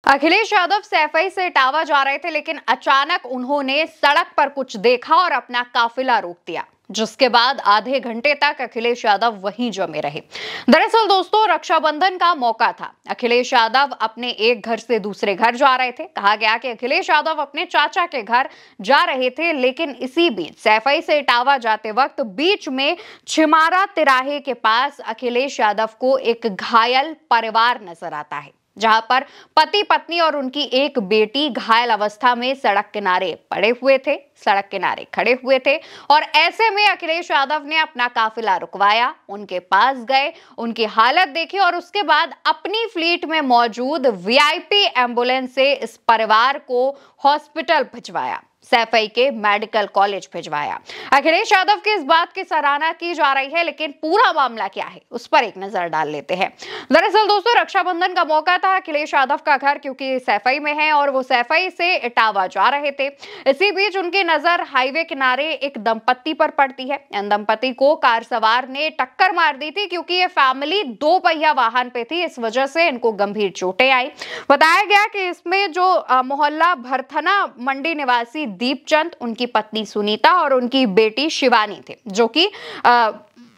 अखिलेश यादव सैफई से इटावा जा रहे थे, लेकिन अचानक उन्होंने सड़क पर कुछ देखा और अपना काफिला रोक दिया, जिसके बाद आधे घंटे तक अखिलेश यादव वहीं जमे रहे। दरअसल दोस्तों, रक्षाबंधन का मौका था। अखिलेश यादव अपने एक घर से दूसरे घर जा रहे थे। कहा गया कि अखिलेश यादव अपने चाचा के घर जा रहे थे, लेकिन इसी बीच सैफई से इटावा जाते वक्त बीच में छिमारा तिराहे के पास अखिलेश यादव को एक घायल परिवार नजर आता है, जहां पर पति पत्नी और उनकी एक बेटी घायल अवस्था में सड़क किनारे पड़े हुए थे, सड़क किनारे खड़े हुए थे। और ऐसे में अखिलेश यादव ने अपना काफिला रुकवाया, उनके पास गए, उनकी हालत देखी और उसके बाद अपनी फ्लीट में मौजूद वीआईपी एम्बुलेंस से इस परिवार को हॉस्पिटल भिजवाया, सैफई के मेडिकल कॉलेज भिजवाया। अखिलेश यादव की इस बात की सराहना की जा रही है, लेकिन पूरा मामला क्या है उस पर एक नजर डाल लेते हैं। दरअसल दोस्तों, रक्षाबंधन का मौका था। अखिलेश यादव का घर क्योंकि सैफई में है और वो सैफई से इटावा जा रहे थे। इसी बीच उनकी नजर हाईवे किनारे एक दंपत्ति पर पड़ती है। इन दंपत्ति को कार सवार ने टक्कर मार दी थी, क्योंकि ये फैमिली 2 पहिया वाहन पे थी। इस वजह से इनको गंभीर चोटें आई। बताया गया कि इसमें जो मोहल्ला भरथना मंडी निवासी दीपचंद, उनकी पत्नी सुनीता और उनकी बेटी शिवानी थे, जो कि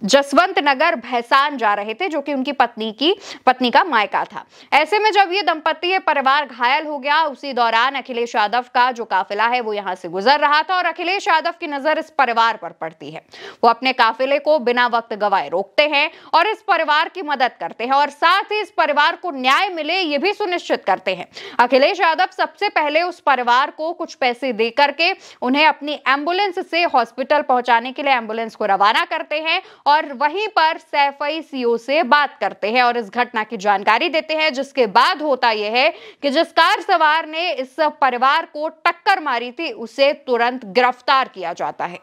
जसवंत नगर भैसान जा रहे थे, जो कि उनकी पत्नी का मायका था। ऐसे में जब ये दंपत्ति परिवार घायल हो गया, उसी दौरान अखिलेश यादव का जो काफिला है वो यहां से गुजर रहा था और अखिलेश यादव की नजर इस परिवार पर पड़ती है। वो अपने काफिले को बिना वक्त गवाए रोकते हैं और इस परिवार की मदद करते हैं और साथ ही इस परिवार को न्याय मिले ये भी सुनिश्चित करते हैं। अखिलेश यादव सबसे पहले उस परिवार को कुछ पैसे दे करके उन्हें अपनी एम्बुलेंस से हॉस्पिटल पहुंचाने के लिए एम्बुलेंस को रवाना करते हैं और वहीं पर सैफई सीओ से बात करते हैं और इस घटना की जानकारी देते हैं, जिसके बाद होता यह है कि जिस कार सवार ने इस परिवार को टक्कर मारी थी उसे तुरंत गिरफ्तार किया जाता है,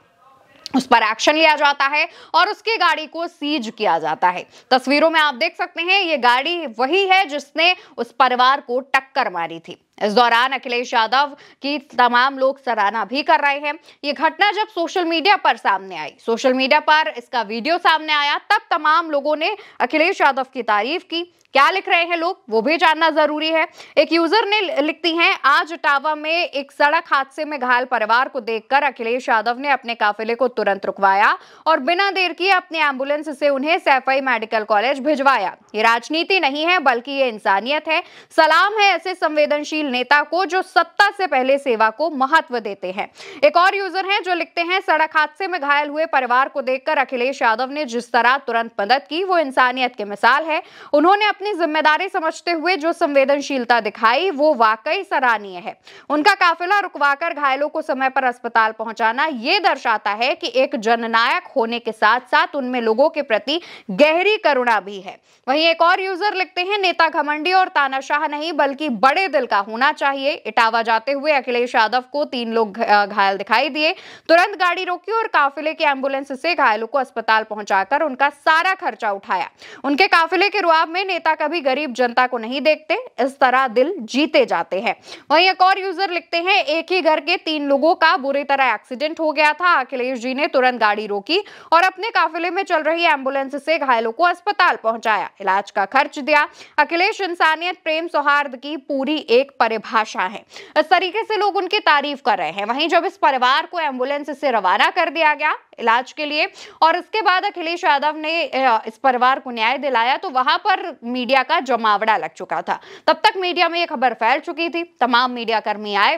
उस पर एक्शन लिया जाता है और उसकी गाड़ी को सीज किया जाता है। तस्वीरों में आप देख सकते हैं, ये गाड़ी वही है जिसने उस परिवार को टक्कर मारी थी। इस दौरान अखिलेश यादव की तमाम लोग सराहना भी कर रहे हैं। ये घटना जब सोशल मीडिया पर सामने आई, सोशल मीडिया पर इसका वीडियो सामने आया, तब तमाम लोगों ने अखिलेश यादव की तारीफ की। क्या लिख रहे हैं लोग वो भी जानना जरूरी है। एक यूजर ने लिखती हैं, आज इटावा में एक सड़क हादसे में घायल परिवार को देखकर अखिलेश यादव ने अपने काफिले को तुरंत रुकवाया और बिना देर किए अपनी एम्बुलेंस से उन्हें सैफई मेडिकल कॉलेज भिजवाया। ये राजनीति नहीं है, बल्कि ये इंसानियत है। सलाम है ऐसे संवेदनशील नेता को जो सत्ता से पहले सेवा को महत्व देते हैं। एक और यूजर हैं जो लिखते हैं, सड़क हादसे में घायल हुए परिवार को देखकर अखिलेश यादव ने जिस तरह तुरंत मदद की वो इंसानियत की मिसाल है। उन्होंने अपनी जिम्मेदारी समझते हुए जो संवेदनशीलता दिखाई वो वाकई सराहनीय है। उनका काफिला रुकवाकर घायलों को समय पर अस्पताल पहुंचाना ये दर्शाता है कि एक जननायक होने के साथ साथ उनमें लोगों के प्रति गहरी करुणा भी है। वहीं एक और यूजर लिखते हैं, नेता घमंडी और तानाशाह नहीं बल्कि बड़े दिल का होना चाहिए। इटावा जाते हुए अखिलेश यादव को 3 लोग घायल दिखाई दिए, तुरंत गाड़ी रोकी और काफिले की एम्बुलेंस से घायलों को अस्पताल पहुंचाकर उनका सारा खर्चा उठाया। उनके काफिले के रुआब में नेता कभी गरीब जनता को नहीं देखते, इस तरह दिल जीते जाते हैं। वहीं एक और यूजर लिखते हैं, एक ही घर के 3 लोगों का बुरी तरह एक्सीडेंट हो गया था। अखिलेश जी ने तुरंत गाड़ी रोकी और अपने काफिले में चल रही एम्बुलेंस से घायलों को अस्पताल पहुंचाया, इलाज का खर्च दिया। अखिलेश इंसानियत, प्रेम, सौहार्द की पूरी एक परिभाषा है। इस तरीके से लोग उनकी तारीफ कर रहे हैं। वहीं जब इस परिवार को एम्बुलेंस से रवाना कर दिया गया इलाज के लिए और इसके बाद अखिलेश यादव ने इस परिवार को न्याय दिलाया, तो वहां पर मीडिया का जमावड़ा लग चुका था। तब तक मीडिया में यह खबर फैल चुकी थी। तमाम मीडिया कर्मी आए,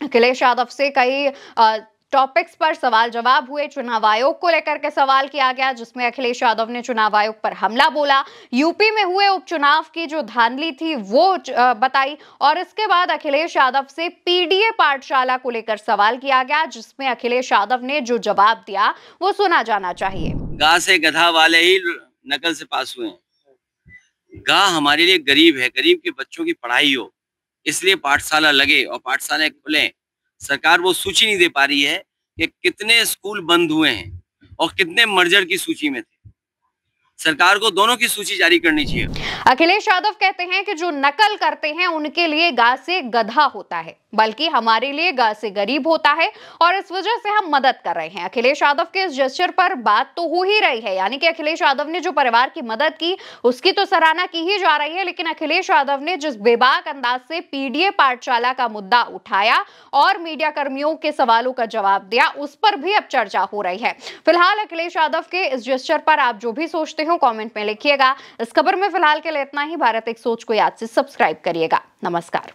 अखिलेश यादव से कई टॉपिक्स पर सवाल जवाब हुए। चुनाव आयोग को लेकर के सवाल किया गया, जिसमें अखिलेश यादव ने चुनाव आयोग पर हमला बोला। यूपी में हुए उपचुनाव की जो धांधली थी वो बताई और इसके बाद अखिलेश यादव से पीडीए पाठशाला को लेकर सवाल किया गया, जिसमें अखिलेश यादव ने जो जवाब दिया वो सुना जाना चाहिए। गा से गधा वाले ही नकल से पास हुए हैं। गा हमारे लिए गरीब है, गरीब के बच्चों की पढ़ाई हो, इसलिए पाठशाला लगे और पाठशाला खुले। सरकार वो सूची नहीं दे पा रही है कि कितने स्कूल बंद हुए हैं और कितने मर्जर की सूची में थे। सरकार को दोनों की सूची जारी करनी चाहिए। अखिलेश यादव कहते हैं कि जो नकल करते हैं उनके लिए गाय से गधा होता है, बल्कि हमारे लिए गाय से गरीब होता है और इस वजह से हम मदद कर रहे हैं। अखिलेश यादव के इस जेस्चर पर बात तो हो ही रही है, यानी कि अखिलेश यादव ने जो परिवार की मदद की उसकी तो सराहना की ही जा रही है, लेकिन अखिलेश यादव ने जिस बेबाक अंदाज से पीडीए पाठशाला का मुद्दा उठाया और मीडिया कर्मियों के सवालों का जवाब दिया, उस पर भी अब चर्चा हो रही है। फिलहाल अखिलेश यादव के इस जेस्चर पर आप जो भी सोचते हो कमेंट में लिखिएगा। इस खबर में फिलहाल के लिए इतना ही। भारत एक सोच को याद से सब्सक्राइब करिएगा। नमस्कार।